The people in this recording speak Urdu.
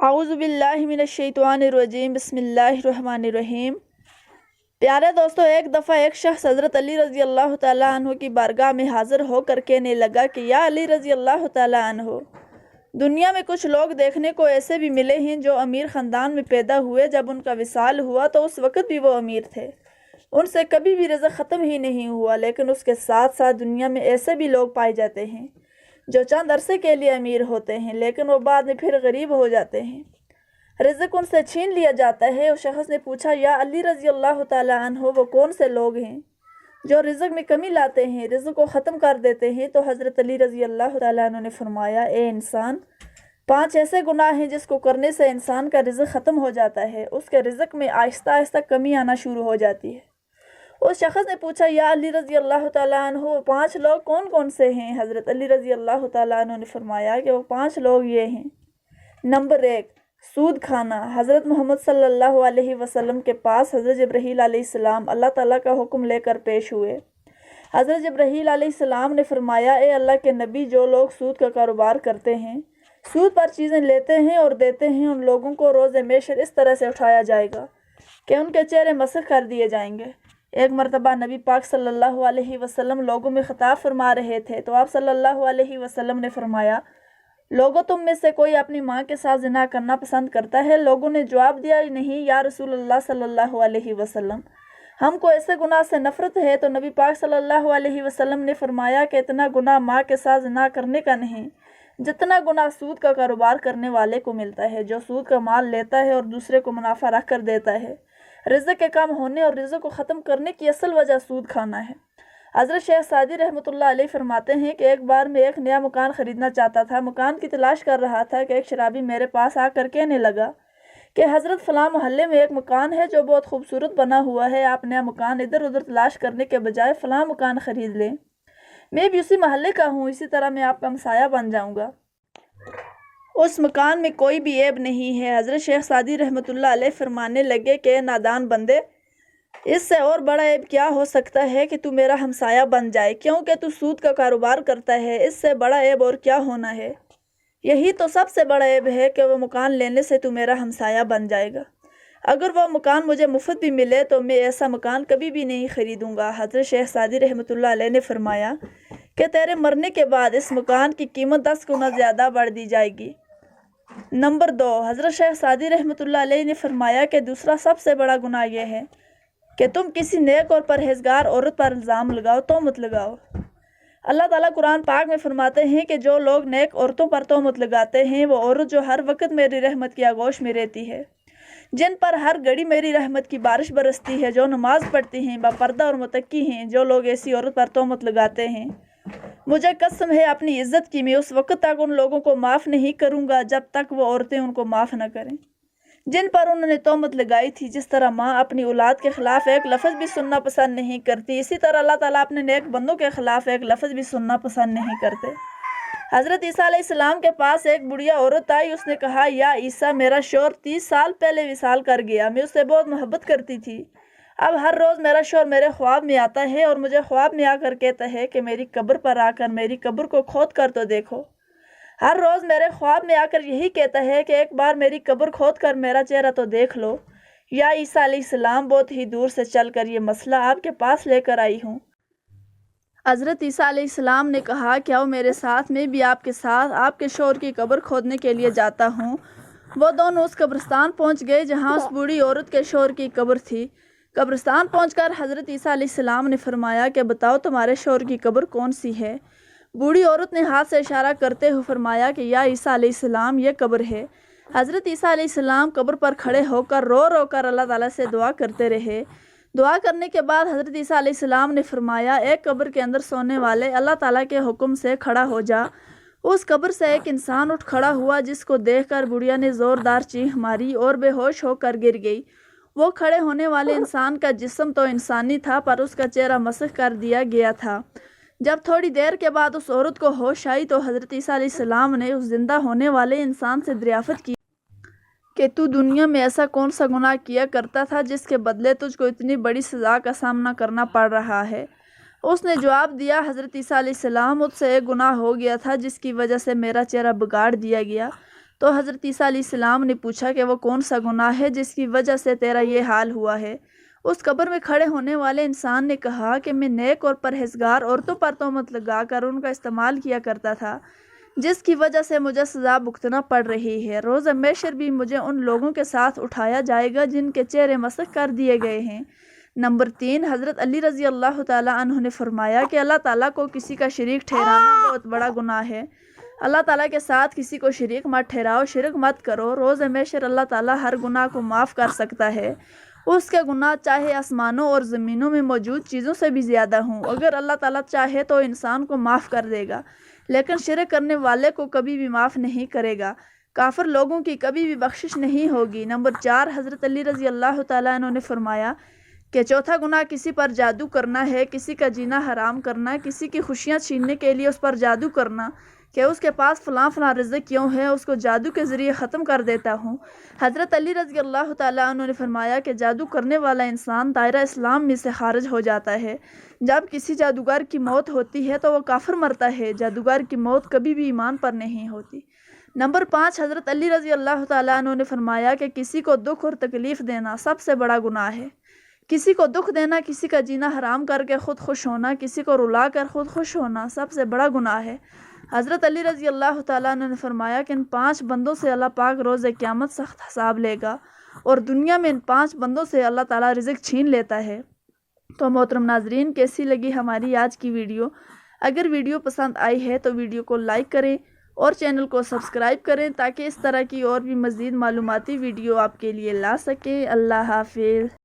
اعوذ باللہ من الشیطان الرجیم، بسم اللہ الرحمن الرحیم۔ پیارے دوستو، ایک دفعہ ایک شخص حضرت علی رضی اللہ تعالیٰ عنہ کی بارگاہ میں حاضر ہو کر کہنے لگا کہ یا علی رضی اللہ تعالیٰ عنہ، دنیا میں کچھ لوگ دیکھنے کو ایسے بھی ملے ہیں جو امیر خاندان میں پیدا ہوئے، جب ان کا وصال ہوا تو اس وقت بھی وہ امیر تھے، ان سے کبھی بھی رزق ختم ہی نہیں ہوا، لیکن اس کے ساتھ ساتھ دنیا میں ایسے بھی لوگ پائے جاتے ہیں جو چند عرصے کے لیے امیر ہوتے ہیں، لیکن وہ بعد میں پھر غریب ہو جاتے ہیں، رزق ان سے چھین لیا جاتا ہے۔ اس شخص نے پوچھا، یا علی رضی اللہ تعالیٰ عنہ، وہ کون سے لوگ ہیں جو رزق میں کمی لاتے ہیں، رزق کو ختم کر دیتے ہیں؟ تو حضرت علی رضی اللہ تعالیٰ عنہ نے فرمایا، اے انسان، 5 ایسے گناہ ہیں جس کو کرنے سے انسان کا رزق ختم ہو جاتا ہے، اس کے رزق میں آہستہ آہستہ کمی آنا شروع ہو جاتی ہے۔ اس شخص نے پوچھا، یا علی رضی اللہ تعالیٰ عنہ، وہ 5 لوگ کون کون سے ہیں؟ حضرت علی رضی اللہ تعالیٰ عنہ نے فرمایا کہ وہ 5 لوگ یہ ہیں۔ نمبر 1، سود کھانا۔ حضرت محمد صلی اللہ علیہ وسلم کے پاس حضرت جبرائیل علیہ السلام اللہ تعالیٰ کا حکم لے کر پیش ہوئے۔ حضرت جبرائیل علیہ السلام نے فرمایا، اے اللہ کے نبی، جو لوگ سود کا کاروبار کرتے ہیں، سود پر چیزیں لیتے ہیں اور دیتے ہیں، ان لوگوں کو روز محشر اس طرح سے اٹھایا جائے گا کہ ان کے چہرے مسخ کر دیے جائیں گے۔ ایک مرتبہ نبی پاک صلی اللہ علیہ وسلم لوگوں میں خطاب فرما رہے تھے تو آپ صلی اللہ علیہ وسلم نے فرمایا، لوگوں، تم میں سے کوئی اپنی ماں کے ساتھ زنا کرنا پسند کرتا ہے؟ لوگوں نے جواب دیا، نہیں یا رسول اللہ صلی اللہ علیہ وسلم، ہم کو ایسے گناہ سے نفرت ہے۔ تو نبی پاک صلی اللہ علیہ وسلم نے فرمایا کہ اتنا گناہ ماں کے ساتھ زنا کرنے کا نہیں جتنا گناہ سود کا کاروبار کرنے والے کو ملتا ہے، جو سود کا مال لیتا ہے اور دوسرے کو منافع رکھ کر دیتا ہے۔ رزق کے کم ہونے اور رزق کو ختم کرنے کی اصل وجہ سود کھانا ہے۔ حضرت شیخ سعدی رحمۃ اللہ علیہ فرماتے ہیں کہ ایک بار میں ایک نیا مکان خریدنا چاہتا تھا، مکان کی تلاش کر رہا تھا کہ ایک شرابی میرے پاس آ کر کہنے لگا کہ حضرت فلاں محلے میں ایک مکان ہے جو بہت خوبصورت بنا ہوا ہے، آپ نیا مکان ادھر ادھر تلاش کرنے کے بجائے فلاں مکان خرید لیں، میں بھی اسی محلے کا ہوں، اسی طرح میں آپ کا ہمسایہ بن جاؤں گا، اس مکان میں کوئی بھی عیب نہیں ہے۔ حضرت شیخ سعدی رحمۃ اللہ علیہ فرمانے لگے کہ نادان بندے، اس سے اور بڑا عیب کیا ہو سکتا ہے کہ تو میرا ہمسایہ بن جائے، کیونکہ تو سود کا کاروبار کرتا ہے، اس سے بڑا عیب اور کیا ہونا ہے؟ یہی تو سب سے بڑا عیب ہے کہ وہ مکان لینے سے تو میرا ہمسایہ بن جائے گا، اگر وہ مکان مجھے مفت بھی ملے تو میں ایسا مکان کبھی بھی نہیں خریدوں گا۔ حضرت شیخ سعدی رحمۃ اللہ علیہ نے فرمایا کہ تیرے مرنے کے بعد اس مکان کی قیمت 10 گنا زیادہ بڑھ دی جائے گی۔ نمبر 2، حضرت شیخ سعدی رحمۃ اللہ علیہ نے فرمایا کہ دوسرا سب سے بڑا گناہ یہ ہے کہ تم کسی نیک اور پرہیزگار عورت پر الزام لگاؤ، تہمت لگاؤ۔ اللہ تعالیٰ قرآن پاک میں فرماتے ہیں کہ جو لوگ نیک عورتوں پر تہمت لگاتے ہیں، وہ عورت جو ہر وقت میری رحمت کی آغوش میں رہتی ہے، جن پر ہر گھڑی میری رحمت کی بارش برستی ہے، جو نماز پڑھتی ہیں، باپردہ اور متقی ہیں، جو لوگ ایسی عورت پر تہمت لگاتے ہیں، مجھے قسم ہے اپنی عزت کی، میں اس وقت تک ان لوگوں کو معاف نہیں کروں گا جب تک وہ عورتیں ان کو معاف نہ کریں جن پر انہوں نے تہمت لگائی تھی۔ جس طرح ماں اپنی اولاد کے خلاف ایک لفظ بھی سننا پسند نہیں کرتی، اسی طرح اللہ تعالیٰ اپنے نیک بندوں کے خلاف ایک لفظ بھی سننا پسند نہیں کرتے۔ حضرت عیسیٰ علیہ السلام کے پاس ایک بڑھیا عورت آئی، اس نے کہا، یا عیسیٰ، میرا شوہر 30 سال پہلے وصال کر گیا، میں اس سے بہت محبت کرتی تھی، اب ہر روز میرا شوہر میرے خواب میں آتا ہے اور مجھے خواب میں آ کر کہتا ہے کہ میری قبر پر آ کر میری قبر کو کھود کر تو دیکھو، ہر روز میرے خواب میں آ کر یہی کہتا ہے کہ ایک بار میری قبر کھود کر میرا چہرہ تو دیکھ لو۔ یا عیسیٰ علیہ السلام، بہت ہی دور سے چل کر یہ مسئلہ آپ کے پاس لے کر آئی ہوں۔ حضرت عیسیٰ علیہ السلام نے کہا، کیا وہ میرے ساتھ؟ میں بھی آپ کے ساتھ آپ کے شوہر کی قبر کھودنے کے لیے جاتا ہوں۔ وہ دونوں اس قبرستان پہنچ گئے جہاں اس بوڑھی عورت کے شوہر کی قبر تھی۔ قبرستان پہنچ کر حضرت عیسیٰ علیہ السلام نے فرمایا کہ بتاؤ تمہارے شوہر کی قبر کون سی ہے؟ بوڑھی عورت نے ہاتھ سے اشارہ کرتے ہوئے فرمایا کہ یا عیسیٰ علیہ السلام، یہ قبر ہے۔ حضرت عیسیٰ علیہ السلام قبر پر کھڑے ہو کر رو رو کر اللہ تعالیٰ سے دعا کرتے رہے۔ دعا کرنے کے بعد حضرت عیسیٰ علیہ السلام نے فرمایا، ایک قبر کے اندر سونے والے، اللہ تعالیٰ کے حکم سے کھڑا ہو جا۔ اس قبر سے ایک انسان اٹھ کھڑا ہوا، جس کو دیکھ کر بڑھیا نے زوردار چیخ ماری اور بے ہوش ہو کر گر گئی۔ وہ کھڑے ہونے والے انسان کا جسم تو انسانی تھا، پر اس کا چہرہ مسخ کر دیا گیا تھا۔ جب تھوڑی دیر کے بعد اس عورت کو ہوش آئی تو حضرت عیسیٰ علیہ السلام نے اس زندہ ہونے والے انسان سے دریافت کی کہ تو دنیا میں ایسا کون سا گناہ کیا کرتا تھا جس کے بدلے تجھ کو اتنی بڑی سزا کا سامنا کرنا پڑ رہا ہے؟ اس نے جواب دیا، حضرت عیسیٰ علیہ السلام، مجھ سے ایک گناہ ہو گیا تھا جس کی وجہ سے میرا چہرہ بگاڑ دیا گیا۔ تو حضرت عیسیٰ علیہ السلام نے پوچھا کہ وہ کون سا گناہ ہے جس کی وجہ سے تیرا یہ حال ہوا ہے؟ اس قبر میں کھڑے ہونے والے انسان نے کہا کہ میں نیک اور پرہیزگار عورتوں پر تہمت لگا کر ان کا استعمال کیا کرتا تھا، جس کی وجہ سے مجھے سزا بھگتنا پڑ رہی ہے۔ روز محشر بھی مجھے ان لوگوں کے ساتھ اٹھایا جائے گا جن کے چہرے مسخ کر دیے گئے ہیں۔ نمبر 3، حضرت علی رضی اللہ تعالیٰ عنہ نے فرمایا کہ اللہ تعالیٰ کو کسی کا شریک ٹھہرانا بہت بڑا گناہ ہے۔ اللہ تعالیٰ کے ساتھ کسی کو شریک مت ٹھہراؤ، شرک مت کرو۔ روز محشر اللہ تعالیٰ ہر گناہ کو معاف کر سکتا ہے۔ اس کے گناہ چاہے آسمانوں اور زمینوں میں موجود چیزوں سے بھی زیادہ ہوں۔ اگر اللہ تعالیٰ چاہے تو انسان کو معاف کر دے گا، لیکن شرک کرنے والے کو کبھی بھی معاف نہیں کرے گا۔ کافر لوگوں کی کبھی بھی بخشش نہیں ہوگی۔ نمبر 4، حضرت علی رضی اللہ تعالیٰ عنہ نے فرمایا کہ چوتھا گناہ کسی پر جادو کرنا ہے، کسی کا جینا حرام کرنا، کسی کی خوشیاں چھیننے کے لیے اس پر جادو کرنا کہ اس کے پاس فلاں فلاں رزق کیوں ہے، اس کو جادو کے ذریعے ختم کر دیتا ہوں۔ حضرت علی رضی اللہ تعالیٰ عنہ نے فرمایا کہ جادو کرنے والا انسان دائرہ اسلام میں سے خارج ہو جاتا ہے۔ جب کسی جادوگر کی موت ہوتی ہے تو وہ کافر مرتا ہے۔ جادوگر کی موت کبھی بھی ایمان پر نہیں ہوتی۔ نمبر 5، حضرت علی رضی اللہ تعالیٰ عنہ نے فرمایا کہ کسی کو دکھ اور تکلیف دینا سب سے بڑا گناہ ہے۔ کسی کو دکھ دینا، کسی کا جینا حرام کر کے خود خوش ہونا، کسی کو رلا کر خود خوش ہونا سب سے بڑا گناہ ہے۔ حضرت علی رضی اللہ تعالیٰ عنہ نے فرمایا کہ ان 5 بندوں سے اللہ پاک روز قیامت سخت حساب لے گا، اور دنیا میں ان 5 بندوں سے اللہ تعالیٰ رزق چھین لیتا ہے۔ تو محترم ناظرین، کیسی لگی ہماری آج کی ویڈیو؟ اگر ویڈیو پسند آئی ہے تو ویڈیو کو لائک کریں اور چینل کو سبسکرائب کریں تاکہ اس طرح کی اور بھی مزید معلوماتی ویڈیو آپ کے لیے لا سکیں۔ اللہ حافظ۔